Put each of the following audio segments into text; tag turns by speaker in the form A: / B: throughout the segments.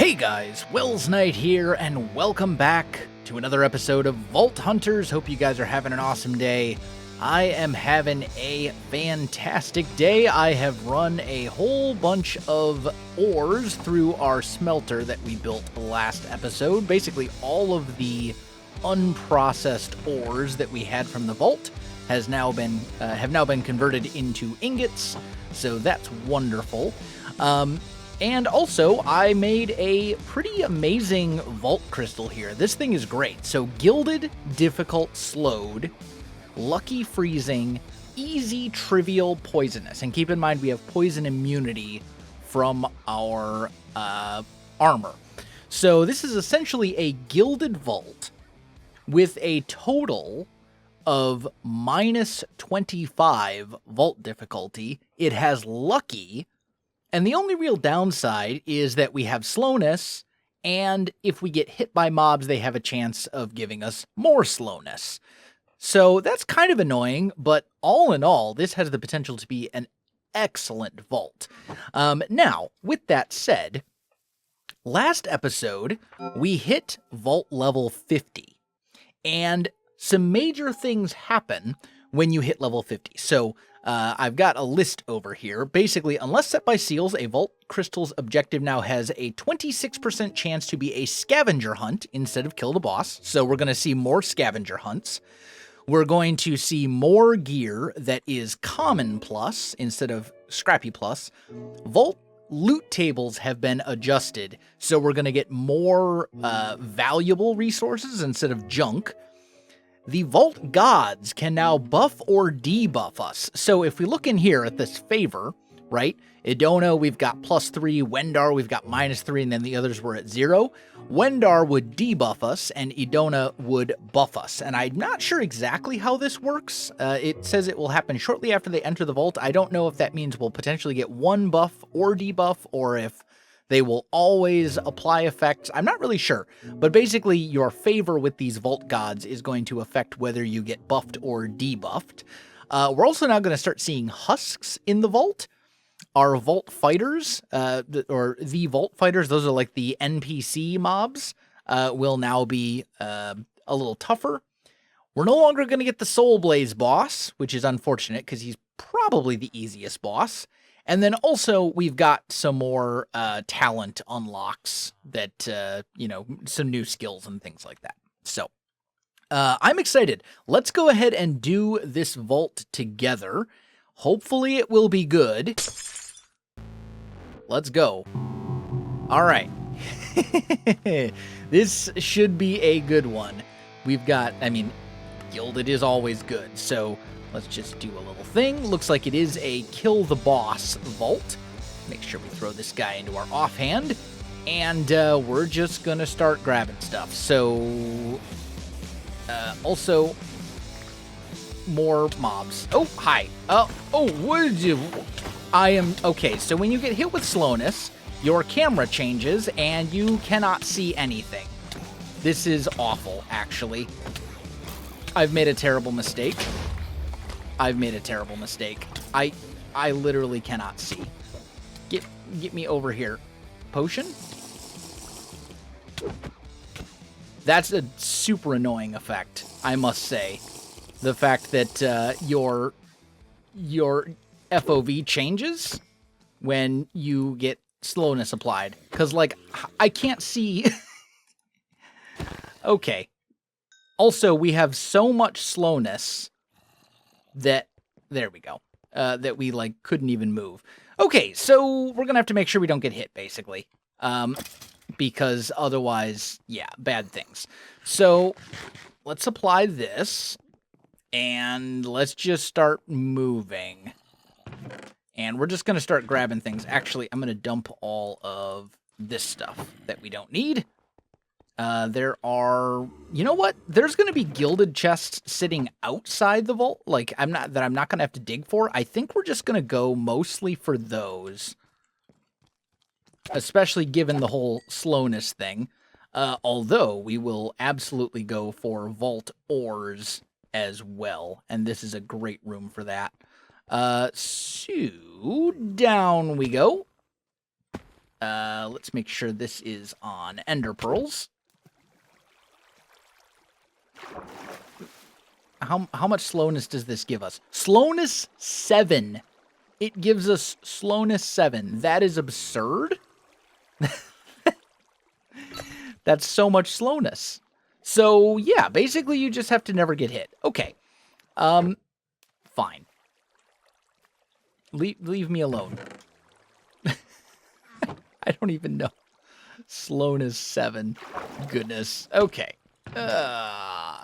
A: Hey guys, Welsknight here, and welcome back to another episode of Vault Hunters. Hope you guys are having an awesome day. I am having a fantastic day. I have run a whole bunch of ores through our smelter that we built last episode. Basically, all of the unprocessed ores that we had from the vault have now been converted into ingots, so that's wonderful. And also, I made a pretty amazing vault crystal here. This thing is great. So, gilded, difficult, slowed, lucky freezing, easy, trivial, poisonous. And keep in mind, we have poison immunity from our armor. So, this is essentially a gilded vault with a total of minus 25 vault difficulty. It has lucky. And the only real downside is that we have slowness, and if we get hit by mobs, they have a chance of giving us more slowness. So that's kind of annoying, but all in all, this has the potential to be an excellent vault. Now, with that said, last episode, we hit vault level 50, and some major things happen when you hit level 50. So I've got a list over here. Basically, unless set by seals, a vault crystal's objective now has a 26% chance to be a scavenger hunt instead of kill the boss. So we're going to see more scavenger hunts. We're going to see more gear that is common plus instead of scrappy plus. Vault loot tables have been adjusted, so we're going to get more valuable resources instead of junk. The Vault Gods can now buff or debuff us. So if we look in here at this favor, right? Idona, we've got +3. Wendar, we've got -3, and then the others were at 0. Wendar would debuff us, and Idona would buff us. And I'm not sure exactly how this works. It says it will happen shortly after they enter the vault. I don't know if that means we'll potentially get one buff or debuff, or if they will always apply effects. I'm not really sure, but basically your favor with these Vault Gods is going to affect whether you get buffed or debuffed. We're also now going to start seeing husks in the vault. Our Vault Fighters, or the Vault Fighters, those are like the NPC mobs, will now be a little tougher. We're no longer going to get the Soul Blaze boss, which is unfortunate because he's probably the easiest boss. And then also, we've got some more talent unlocks that, some new skills and things like that. So, I'm excited. Let's go ahead and do this vault together. Hopefully, it will be good. Let's go. All right. This should be a good one. We've got, gilded is always good, so let's just do a little thing. Looks like it is a kill the boss vault. Make sure we throw this guy into our offhand. And we're just going to start grabbing stuff. So, also, more mobs. Oh, hi. What did you... Okay, so when you get hit with slowness, your camera changes and you cannot see anything. This is awful, actually. I've made a terrible mistake. I literally cannot see. Get me over here. Potion? That's a super annoying effect, I must say. The fact that your FOV changes when you get slowness applied. Because, I can't see... Okay. Also, we have so much slowness that, there we go, that we, couldn't even move. Okay, so we're gonna have to make sure we don't get hit, basically. Because otherwise, yeah, bad things. So, let's apply this, and let's just start moving. And we're just gonna start grabbing things. Actually, I'm gonna dump all of this stuff that we don't need. There are, you know what? There's going to be gilded chests sitting outside the vault. I'm not going to have to dig for. I think we're just going to go mostly for those. Especially given the whole slowness thing. Although we will absolutely go for vault ores as well. And this is a great room for that. So down we go. Let's make sure this is on ender pearls. How much slowness does this give us? Slowness 7. It gives us slowness 7. That is absurd. That's so much slowness. So, yeah, basically you just have to never get hit. Okay. Fine. Leave me alone. I don't even know. Slowness 7. Goodness. Okay.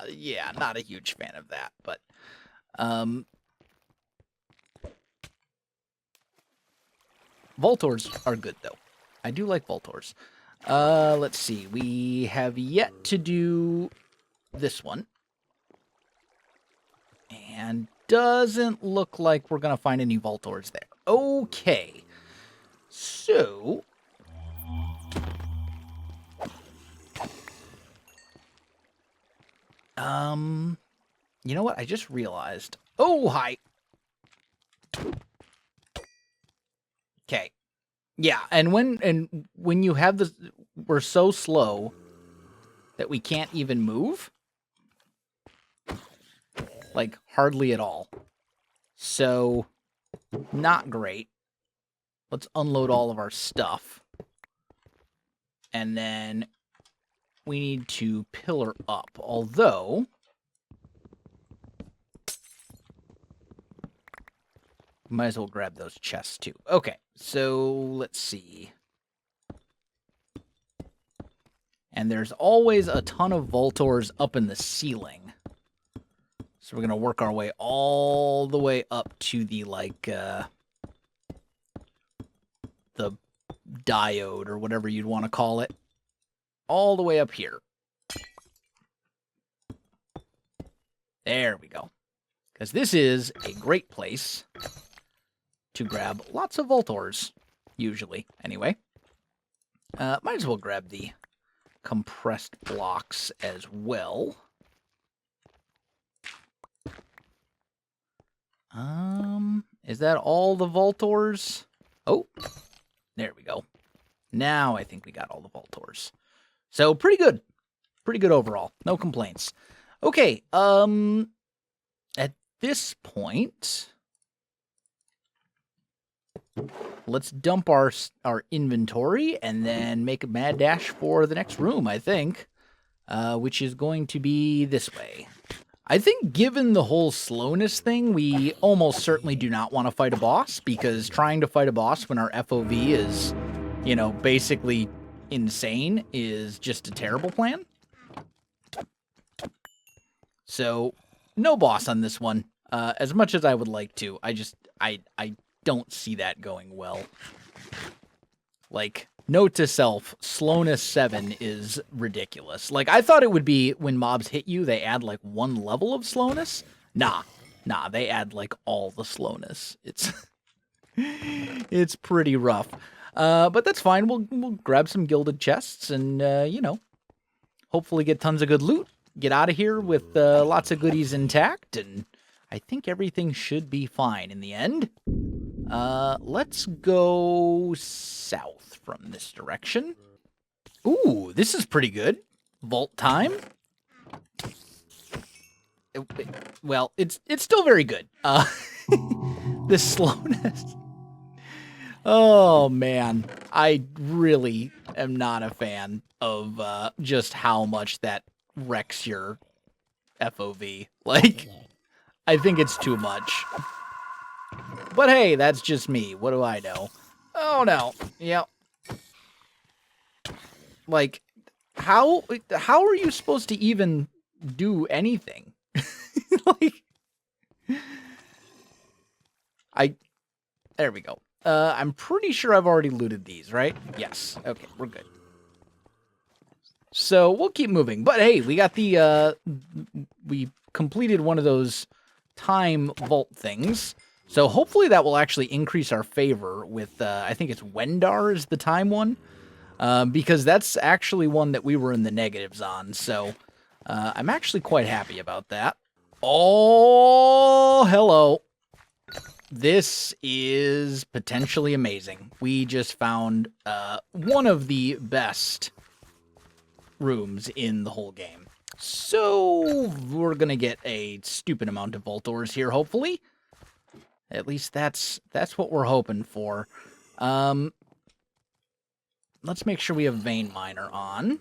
A: Yeah, not a huge fan of that, but Voltors are good though. I do like Voltors. Let's see. We have yet to do this one. And doesn't look like we're going to find any Voltors there. Okay. So you know what? I just realized. Oh, hi. Okay. Yeah, and when you have this, we're so slow that we can't even move. Like, hardly at all. So, not great. Let's unload all of our stuff. And then we need to pillar up. Although, might as well grab those chests too. Okay, so let's see. And there's always a ton of Voltors up in the ceiling. So we're going to work our way all the way up to the, like, the diode or whatever you'd want to call it. All the way up here. There we go. Because this is a great place to grab lots of Voltors, usually, anyway. Might as well grab the compressed blocks as well. Is that all the Voltors? Oh, there we go. Now I think we got all the Voltors. So, pretty good. Pretty good overall. No complaints. Okay, at this point, let's dump our inventory and then make a mad dash for the next room, I think, which is going to be this way. I think given the whole slowness thing, we almost certainly do not want to fight a boss, because trying to fight a boss when our FOV is, you know, basically insane is just a terrible plan. So, no boss on this one. As much as I would like to, I don't see that going well. Like, note to self, slowness 7 is ridiculous. Like, I thought it would be when mobs hit you, they add, like, 1 level of slowness. Nah, they add, like, all the slowness. It's pretty rough. But that's fine. We'll grab some gilded chests and, you know, hopefully get tons of good loot. Get out of here with lots of goodies intact, and I think everything should be fine in the end. Let's go south from this direction. Ooh, this is pretty good. Vault time. Well, it's still very good. The slowness. Oh, man. I really am not a fan of just how much that wrecks your FOV. Like, I think it's too much. But hey, that's just me. What do I know? Oh, no. Yep. Like, how are you supposed to even do anything? Like, there we go. I'm pretty sure I've already looted these, right? Yes. Okay, we're good. So we'll keep moving. But hey, we got the, we completed one of those time vault things. So hopefully that will actually increase our favor with, I think it's Wendar is the time one. Because that's actually one that we were in the negatives on. So I'm actually quite happy about that. Oh, hello. This is potentially amazing. We just found one of the best rooms in the whole game. So we're going to get a stupid amount of vault doors here, hopefully. At least that's what we're hoping for. Let's make sure we have Vein Miner on.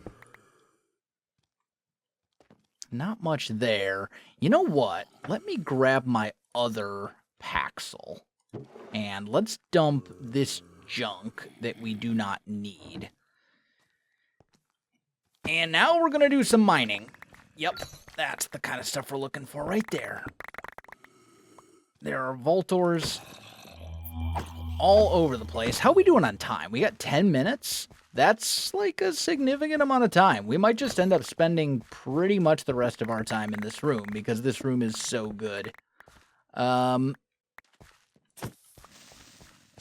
A: Not much there. You know what? Let me grab my other Paxel. And let's dump this junk that we do not need. And now we're going to do some mining. Yep, that's the kind of stuff we're looking for right there. There are Voltors all over the place. How are we doing on time? We got 10 minutes? That's like a significant amount of time. We might just end up spending pretty much the rest of our time in this room because this room is so good.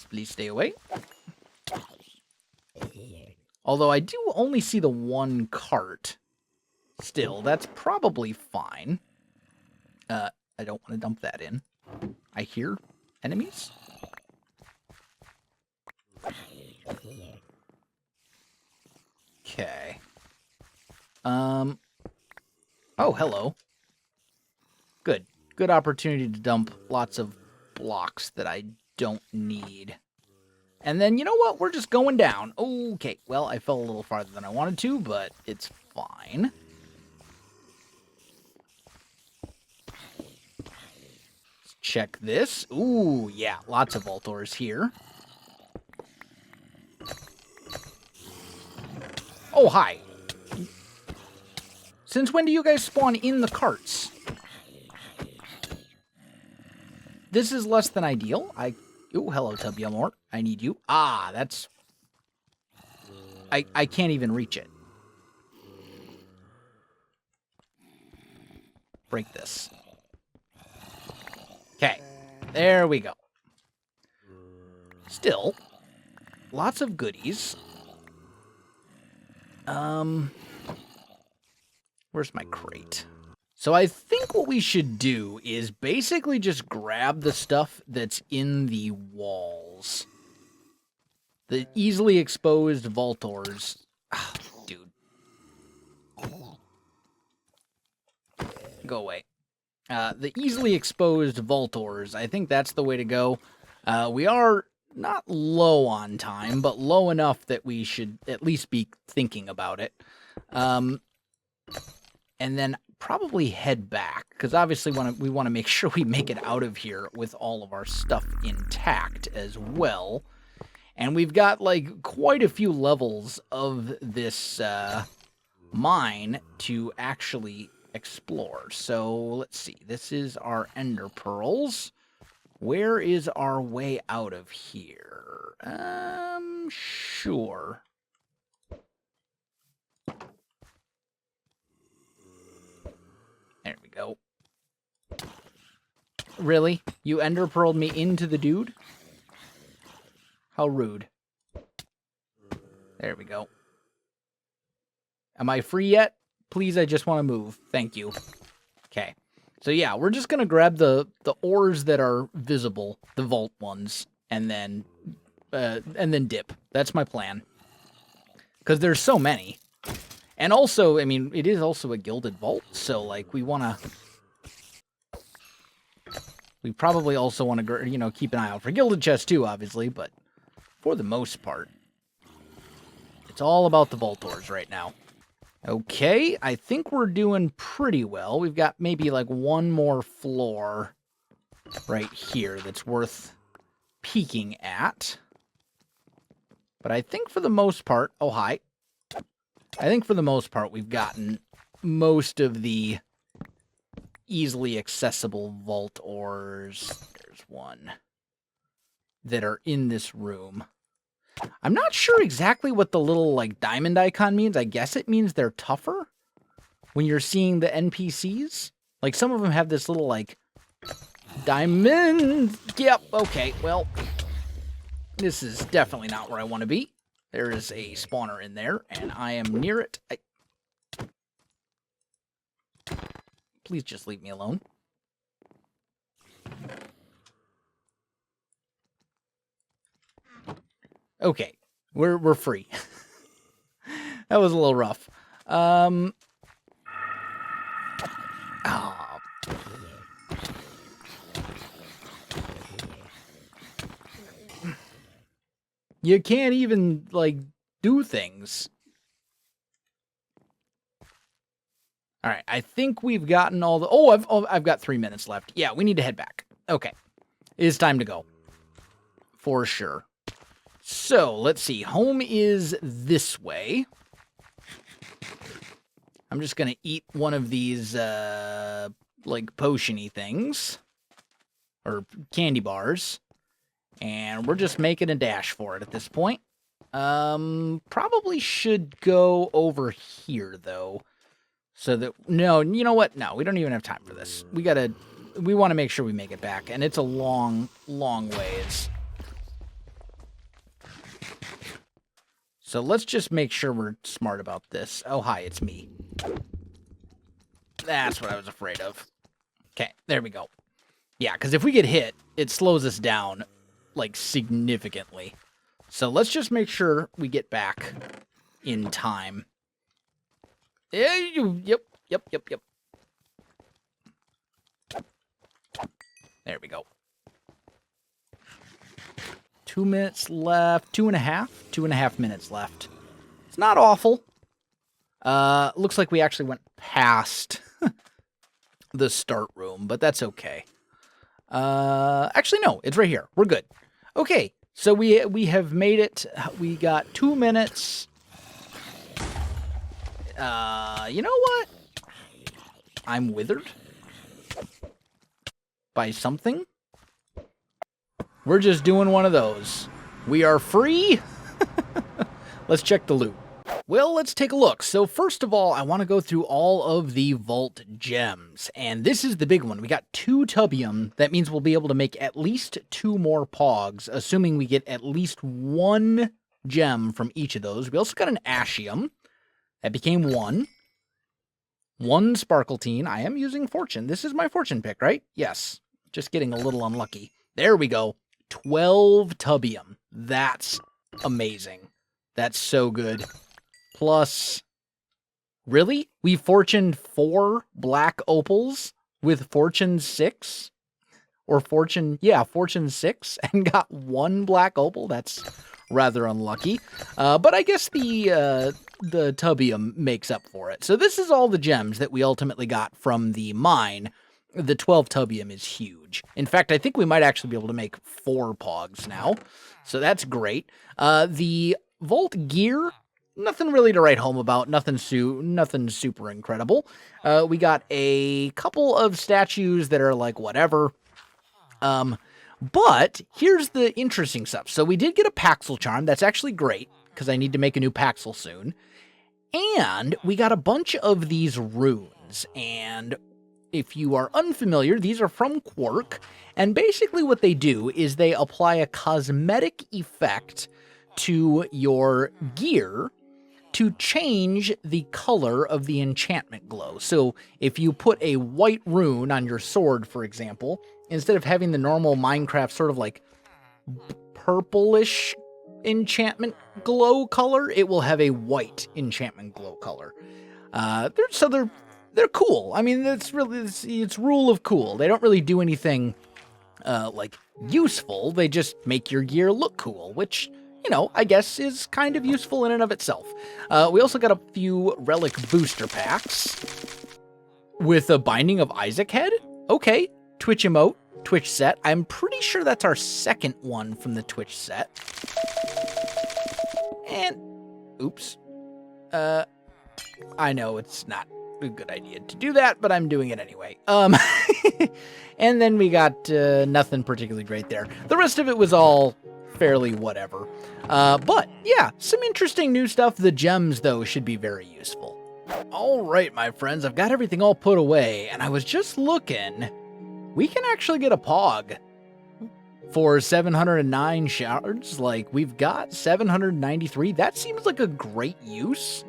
A: Please stay away. Although I do only see the one cart. Still, that's probably fine. I don't want to dump that in. I hear enemies. Okay. Oh, hello. Good. Good opportunity to dump lots of blocks that I don't need. And then, you know what? We're just going down. Okay, well, I fell a little farther than I wanted to, but it's fine. Let's check this. Ooh, yeah, lots of Voltors here. Oh, hi. Since when do you guys spawn in the carts? This is less than ideal. Oh, hello, Galore. I need you. Ah, that's... I can't even reach it. Break this. Okay. There we go. Still, lots of goodies. Where's my crate? So I think what we should do is basically just grab the stuff that's in the walls. The easily exposed Voltors. Ah, dude. Go away. The easily exposed Voltors, I think that's the way to go. We are not low on time, but low enough that we should at least be thinking about it. And then probably head back, because obviously we want to make sure we make it out of here with all of our stuff intact as well. And we've got, like, quite a few levels of this mine to actually explore. So, let's see. This is our Ender Pearls. Where is our way out of here? Sure. There we go. Really? You Ender Pearled me into the dude? How rude. There we go. Am I free yet? Please, I just want to move. Thank you. Okay. So yeah, we're just going to grab the ores that are visible, the vault ones, and then dip. That's my plan. Because there's so many. And also, I mean, it is also a gilded vault, so, like, we probably also want to, you know, keep an eye out for gilded chests too, obviously, but for the most part, it's all about the Voltors right now. Okay, I think we're doing pretty well. We've got maybe, like, one more floor right here that's worth peeking at. But I think for the most part... Oh, hi. I think for the most part, we've gotten most of the easily accessible vault ores. There's one that are in this room. I'm not sure exactly what the little, like, diamond icon means. I guess it means they're tougher when you're seeing the NPCs. Like, some of them have this little, like, diamond. Yep, okay, well, this is definitely not where I want to be. There is a spawner in there, and I am near it. Please just leave me alone. Okay, we're free. That was a little rough. Oh. You can't even, like, do things. All right, I think we've gotten all the... Oh, I've got 3 minutes left. Yeah, we need to head back. Okay, it is time to go. For sure. So, let's see. Home is this way. I'm just going to eat one of these, like, potion-y things. Or candy bars. And we're just making a dash for it at this point. Probably should go over here, though. So that... No, you know what? No, we don't even have time for this. We want to make sure we make it back. And it's a long, long ways. So let's just make sure we're smart about this. Oh, hi, it's me. That's what I was afraid of. Okay, there we go. Yeah, because if we get hit, it slows us down, like, significantly. So let's just make sure we get back in time. Yep. There we go. 2 minutes left. 2.5? 2.5 minutes left. It's not awful. Looks like we actually went past the start room, but that's okay. Actually, no, it's right here. We're good. Okay, so we have made it. We got 2 minutes. You know what? I'm withered by something. We're just doing one of those. We are free. Let's check the loot. Well, let's take a look. So first of all, I want to go through all of the vault gems. And this is the big one. We got 2 tubium. That means we'll be able to make at least 2 more pogs, assuming we get at least 1 gem from each of those. We also got an ashium. That became 1. 1 sparkletine. I am using fortune. This is my fortune pick, right? Yes. Just getting a little unlucky. There we go. 12 tubium. That's amazing. That's so good. Plus, really? We fortuned 4 black opals with fortune 6? Or fortune 6 and got 1 black opal? That's rather unlucky. But I guess the tubium makes up for it. So this is all the gems that we ultimately got from the mine. The 12 tubium is huge. In fact, I think we might actually be able to make 4 pogs now. So that's great. The vault gear, nothing really to write home about. Nothing super incredible. We got a couple of statues that are like whatever. But here's the interesting stuff. So we did get a Paxel charm. That's actually great because I need to make a new Paxel soon. And we got a bunch of these runes. And if you are unfamiliar, these are from Quark. And basically what they do is they apply a cosmetic effect to your gear to change the color of the enchantment glow. So if you put a white rune on your sword, for example, instead of having the normal Minecraft sort of like purplish enchantment glow color, it will have a white enchantment glow color. They're cool. I mean, it's rule of cool. They don't really do anything like useful. They just make your gear look cool, which, you know, I guess is kind of useful in and of itself. We also got a few relic booster packs with a Binding of Isaac head. Okay, Twitch emote, Twitch set. I'm pretty sure that's our second one from the Twitch set. And, oops. I know it's not a good idea to do that, but I'm doing it anyway. And then we got nothing particularly great there. The rest of it was all fairly whatever. But yeah, some interesting new stuff. The gems, though, should be very useful. All right, my friends, I've got everything all put away, and I was just looking. We can actually get a POG for 709 shards. Like, we've got 793. That seems like a great use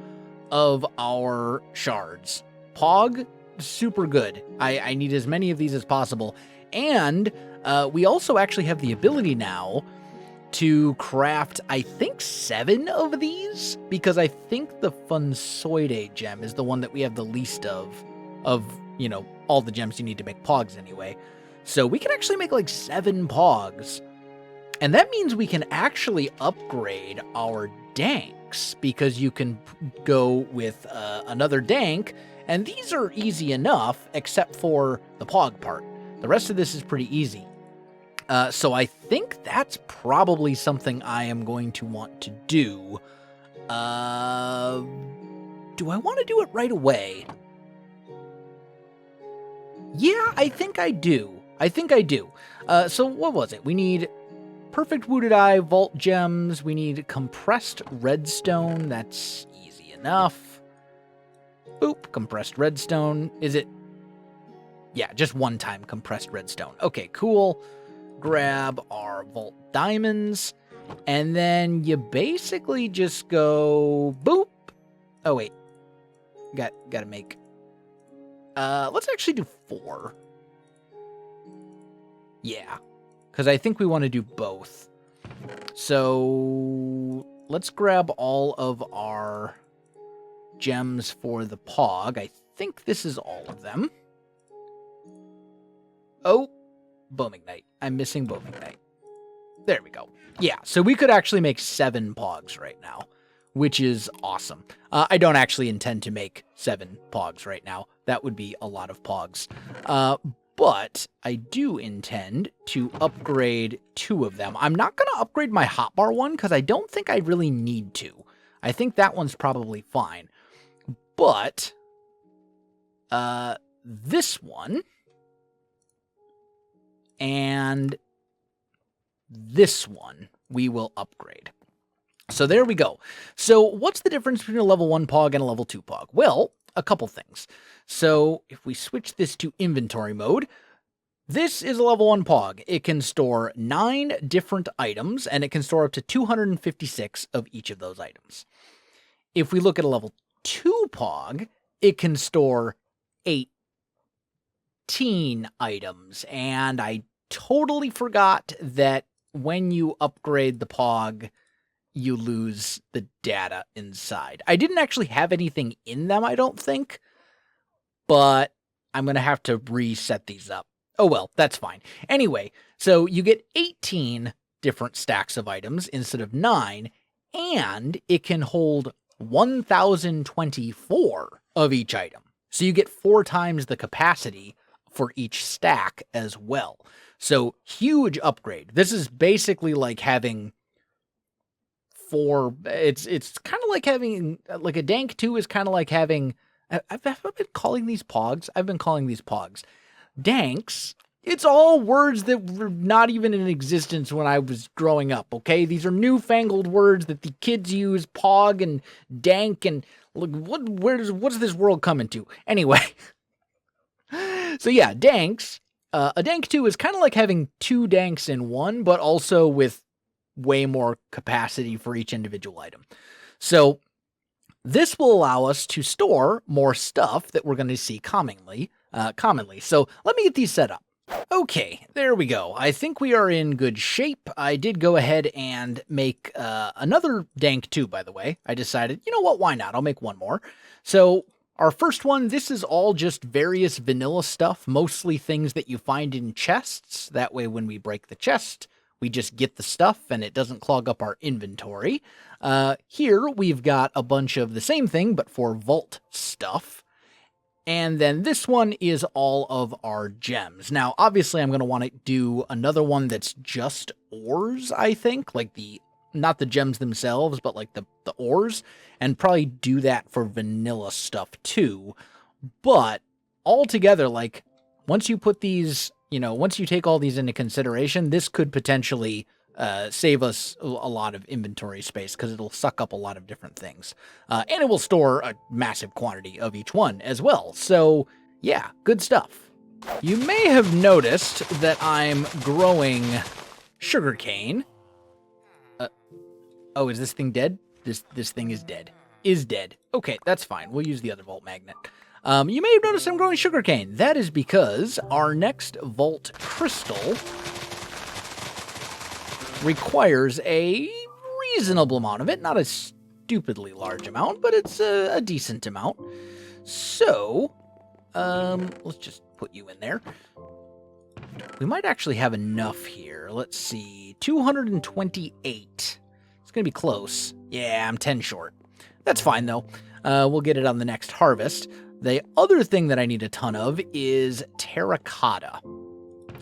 A: of our shards. POG, super good. I need as many of these as possible. And we also actually have the ability now to craft, I think, 7 of these, because I think the Funsoide gem is the one that we have the least of, you know, all the gems you need to make POGs anyway. So we can actually make like 7 POGs, and that means we can actually upgrade our danks, because you can go with another dank, and these are easy enough, except for the POG part. The rest of this is pretty easy. So I think that's probably something I am going to want to do. Do I want to do it right away? Yeah, I think I do. So what was it? We need perfect wounded eye, vault gems. We need compressed redstone. That's easy enough. Boop, compressed redstone. Is it? Yeah, just one time compressed redstone. Okay, cool. Grab our vault diamonds, and then you basically just go boop. Oh wait, gotta make. Let's actually do 4. Yeah, because I think we want to do both. So let's grab all of our gems for the POG. I think this is all of them. Oh. Welsknight. I'm missing Welsknight. There we go. Yeah, so we could actually make 7 POGs right now, which is awesome. I don't actually intend to make 7 POGs right now. That would be a lot of POGs. But I do intend to upgrade 2 of them. I'm not going to upgrade my hotbar one because I don't think I really need to. I think that one's probably fine. But this one and this one we will upgrade. So there we go. So what's the difference between a level 1 POG and a level 2 POG? Well, a couple things. So if we switch this to inventory mode, this is a level 1 POG. It can store 9 different items, and it can store up to 256 of each of those items. If we look at a level 2 POG, it can store 18 items, and I totally forgot that when you upgrade the POG, you lose the data inside. I didn't actually have anything in them, I don't think, but I'm going to have to reset these up. Oh well, that's fine. Anyway, so you get 18 different stacks of items instead of 9, and it can hold 1,024 of each item. So you get 4 times the capacity for each stack as well. So huge upgrade. This is basically like having 4. It's kind of like having like a dank 2 is kind of like having. I've been calling these POGs. I've been calling these POGs. Danks. It's all words that were not even in existence when I was growing up. Okay, these are newfangled words that the kids use. POG and dank and look what's this world coming to? Anyway. So yeah, danks. A dank 2 is kind of like having 2 danks in one, but also with way more capacity for each individual item. So this will allow us to store more stuff that we're going to see commonly. So let me get these set up. Okay, there we go. I think we are in good shape. I did go ahead and make another dank 2, by the way. I decided, you know what, why not? I'll make one more. So our first one, this is all just various vanilla stuff, mostly things that you find in chests. That way when we break the chest, we just get the stuff and it doesn't clog up our inventory. Here we've got a bunch of the same thing, but for vault stuff. And then this one is all of our gems. Now, obviously, I'm going to want to do another one that's just ores, I think. Like not the gems themselves, but like the ores. And probably do that for vanilla stuff too. But altogether, like, once you put these, once you take all these into consideration, this could potentially save us a lot of inventory space because it'll suck up a lot of different things. And it will store a massive quantity of each one as well. So, yeah, good stuff. You may have noticed that I'm growing sugarcane. Oh, is this thing dead? This thing is dead. Is dead. Okay, that's fine. We'll use the other vault magnet. You may have noticed I'm growing sugarcane. That is because our next vault crystal requires a reasonable amount of it. Not a stupidly large amount, but it's a decent amount. So, let's just put you in there. We might actually have enough here. Let's see. 228. It's going to be close. Yeah, I'm 10 short. That's fine, though. We'll get it on the next harvest. The other thing that I need a ton of is terracotta.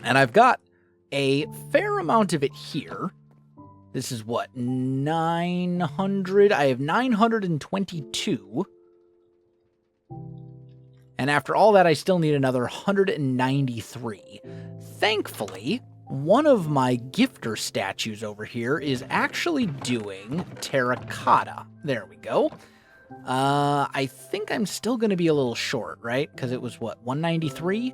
A: And I've got a fair amount of it here. This is what, 900? I have 922. And after all that, I still need another 193. Thankfully, one of my gifter statues over here is actually doing terracotta. There we go. I think I'm still going to be a little short, right? Because it was, what, 193?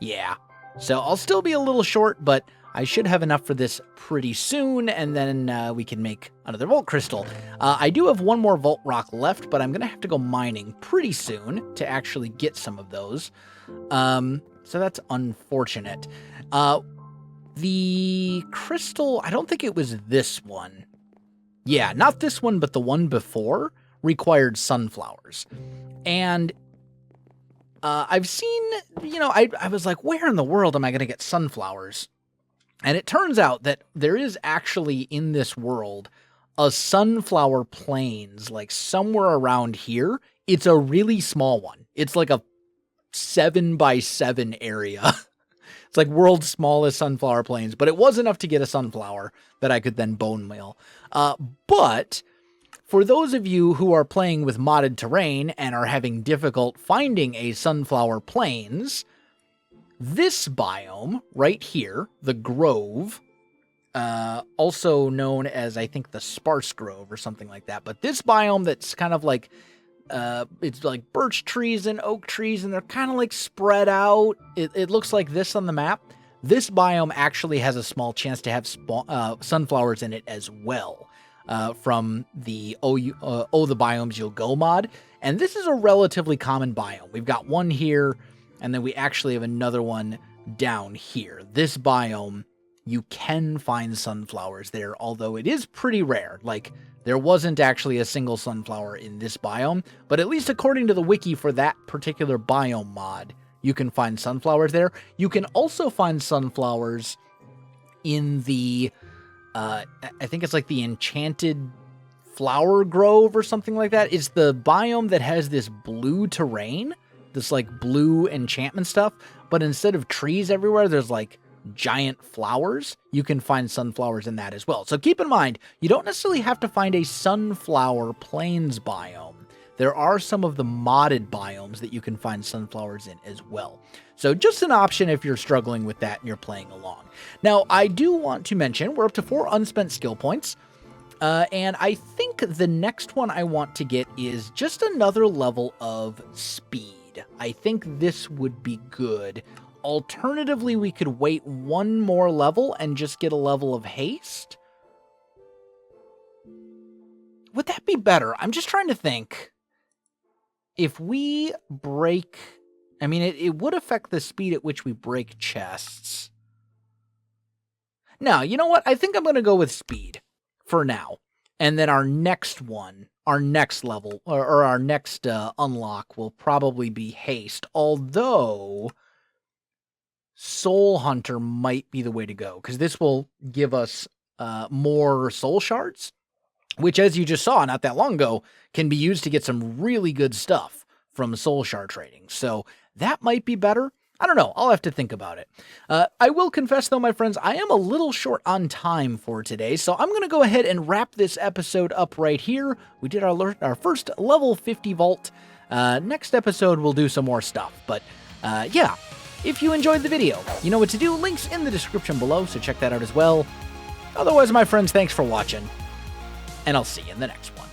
A: Yeah. So I'll still be a little short, but I should have enough for this pretty soon, and then we can make another Vault Crystal. I do have one more Vault Rock left, but I'm going to have to go mining pretty soon to actually get some of those. So that's unfortunate. The crystal, I don't think it was this one. Yeah, not this one, but the one before required sunflowers. And I've seen, you know, I was like, where in the world am I going to get sunflowers? And it turns out that there is actually in this world a sunflower plains, like somewhere around here. It's a really small one. It's like a 7x7 area. It's like world's smallest sunflower plains, but it was enough to get a sunflower that I could then bone meal. But for those of you who are playing with modded terrain and are having difficult finding a sunflower plains, this biome right here, the Grove, also known as, I think, the Sparse Grove or something like that, but this biome that's kind of like, it's like birch trees and oak trees, and they're kind of like spread out. It looks like this on the map. This biome actually has a small chance to have sunflowers in it as well, from the the Biomes You'll Go mod. And this is a relatively common biome. We've got one here, and then we actually have another one down here. This biome, you can find sunflowers there, although it is pretty rare. Like, there wasn't actually a single sunflower in this biome, but at least according to the wiki for that particular biome mod, you can find sunflowers there. You can also find sunflowers in the, I think it's like the Enchanted Flower Grove or something like that. It's the biome that has this blue terrain, this like blue enchantment stuff, but instead of trees everywhere, there's like giant flowers. You can find sunflowers in that as well. So keep in mind, you don't necessarily have to find a sunflower plains biome. There are some of the modded biomes that you can find sunflowers in as well. So just an option if you're struggling with that and you're playing along. Now, I do want to mention we're up to 4 unspent skill points. And I think the next one I want to get is just another level of speed. I think this would be good. Alternatively, we could wait one more level and just get a level of haste. Would that be better? I'm just trying to think. If we break... I mean, it would affect the speed at which we break chests. No, you know what? I think I'm going to go with speed for now. And then our next one, our next level, or our next unlock will probably be haste. Although, Soul Hunter might be the way to go, because this will give us more soul shards, which, as you just saw not that long ago, can be used to get some really good stuff from soul shard trading. So that might be better. I don't know. I'll have to think about it. I will confess, though, my friends, I am a little short on time for today, so I'm going to go ahead and wrap this episode up right here. We did our first level 50 vault. Next episode, we'll do some more stuff. But, yeah, if you enjoyed the video, you know what to do. Links in the description below, so check that out as well. Otherwise, my friends, thanks for watching, and I'll see you in the next one.